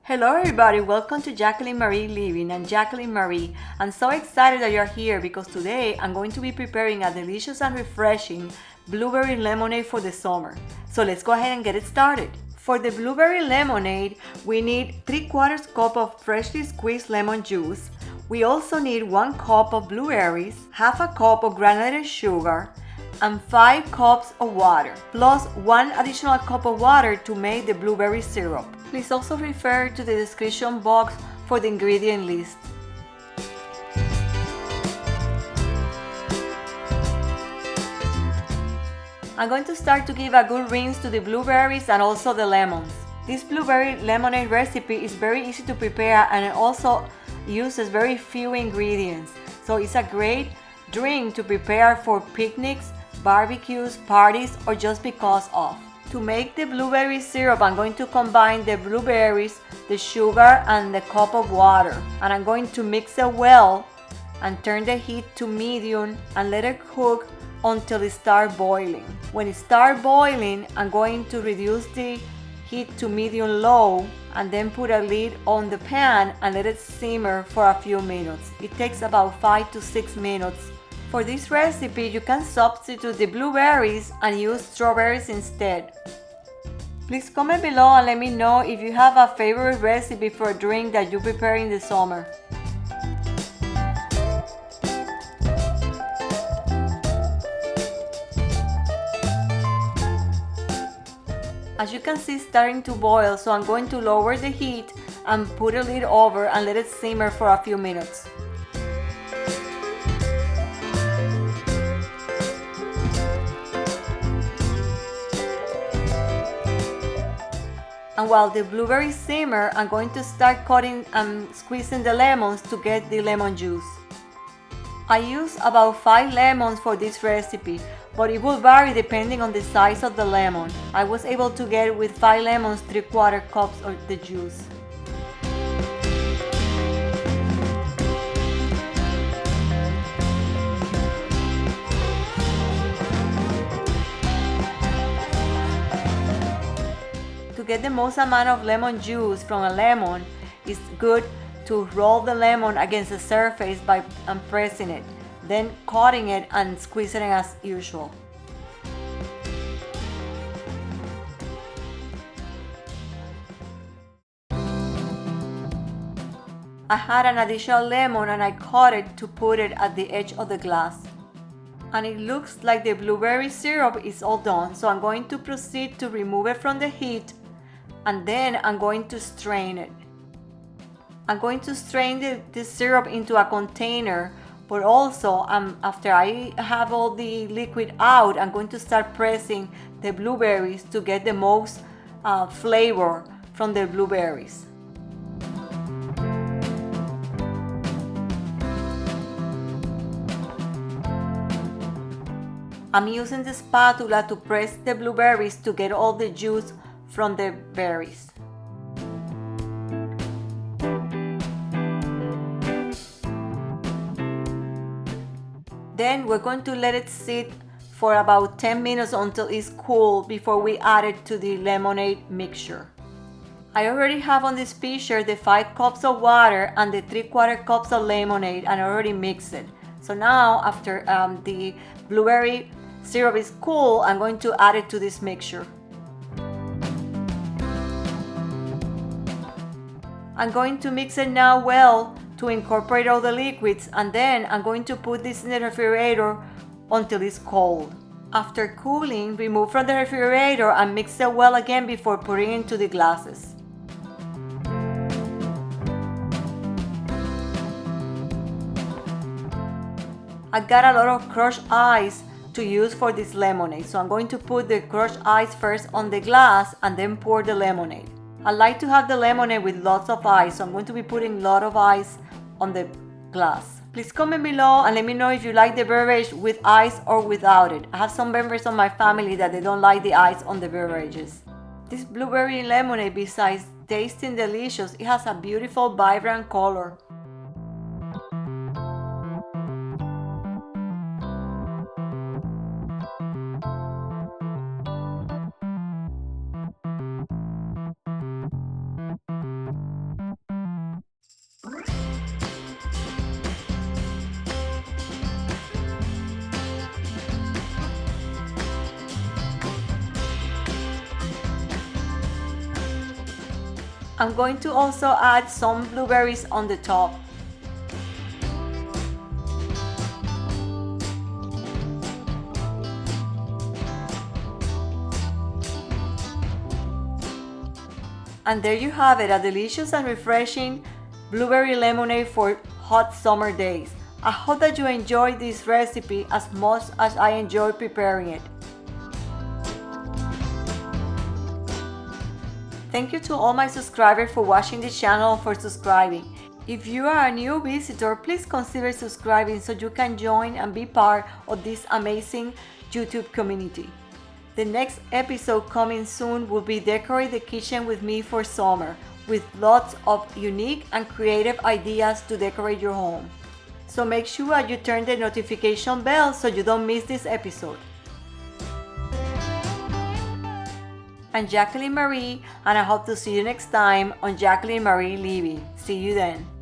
Hello everybody, welcome to Jacqueline Marie Living. I'm Jacqueline Marie. I'm so excited that you're here because today I'm going to be preparing a delicious and refreshing blueberry lemonade for the summer. So let's go ahead and get it started. For the blueberry lemonade, we need 3/4 cup of freshly squeezed lemon juice. We also need 1 cup of blueberries, half a cup of granulated sugar, and 5 cups of water, plus 1 additional cup of water to make the blueberry syrup. Please also refer to the description box for the ingredient list. I'm going to start to give a good rinse to the blueberries and also the lemons. This blueberry lemonade recipe is very easy to prepare and it also uses very few ingredients. So it's a great drink to prepare for picnics, barbecues, parties, or just because of. To make the blueberry syrup, I'm going to combine the blueberries, the sugar, and the cup of water. And I'm going to mix it well and turn the heat to medium and let it cook until it starts boiling. When it starts boiling, I'm going to reduce the heat to medium-low and then put a lid on the pan and let it simmer for a few minutes. It takes about 5 to 6 minutes. For this recipe, you can substitute the blueberries and use strawberries instead. Please comment below and let me know if you have a favorite recipe for a drink that you prepare in the summer. As you can see, it's starting to boil, so I'm going to lower the heat and put a lid over and let it simmer for a few minutes. And while the blueberries simmer, I'm going to start cutting and squeezing the lemons to get the lemon juice. I use about 5 lemons for this recipe, but it will vary depending on the size of the lemon. I was able to get with 5 lemons 3/4 cups of the juice. To get the most amount of lemon juice from a lemon, it's good to roll the lemon against the surface by pressing it, then cutting it and squeezing it as usual. I had an additional lemon and I cut it to put it at the edge of the glass. And it looks like the blueberry syrup is all done, so I'm going to proceed to remove it from the heat and then I'm going to strain it. I'm going to strain the syrup into a container, but also after I have all the liquid out, I'm going to start pressing the blueberries to get the most flavor from the blueberries. I'm using the spatula to press the blueberries to get all the juice from the berries. Then we're going to let it sit for about 10 minutes until it's cool before we add it to the lemonade mixture. I already have on this pitcher the 5 cups of water and the 3/4 cups of lemonade and I already mixed it. So now after the blueberry syrup is cool, I'm going to add it to this mixture. I'm going to mix it now well to incorporate all the liquids, and then I'm going to put this in the refrigerator until it's cold. After cooling, remove from the refrigerator and mix it well again before putting it into the glasses. I got a lot of crushed ice to use for this lemonade, so I'm going to put the crushed ice first on the glass and then pour the lemonade. I like to have the lemonade with lots of ice, so I'm going to be putting a lot of ice on the glass. Please comment below and let me know if you like the beverage with ice or without it. I have some members of my family that they don't like the ice on the beverages. This blueberry lemonade, besides tasting delicious, it has a beautiful vibrant color. I'm going to also add some blueberries on the top. And there you have it, a delicious and refreshing blueberry lemonade for hot summer days. I hope that you enjoyed this recipe as much as I enjoy preparing it. Thank you to all my subscribers for watching this channel and for subscribing. If you are a new visitor, please consider subscribing so you can join and be part of this amazing YouTube community. The next episode coming soon will be Decorate the Kitchen with me for summer, with lots of unique and creative ideas to decorate your home. So make sure you turn the notification bell so you don't miss this episode. I'm Jacqueline Marie, and I hope to see you next time on Jacqueline Marie Living. See you then.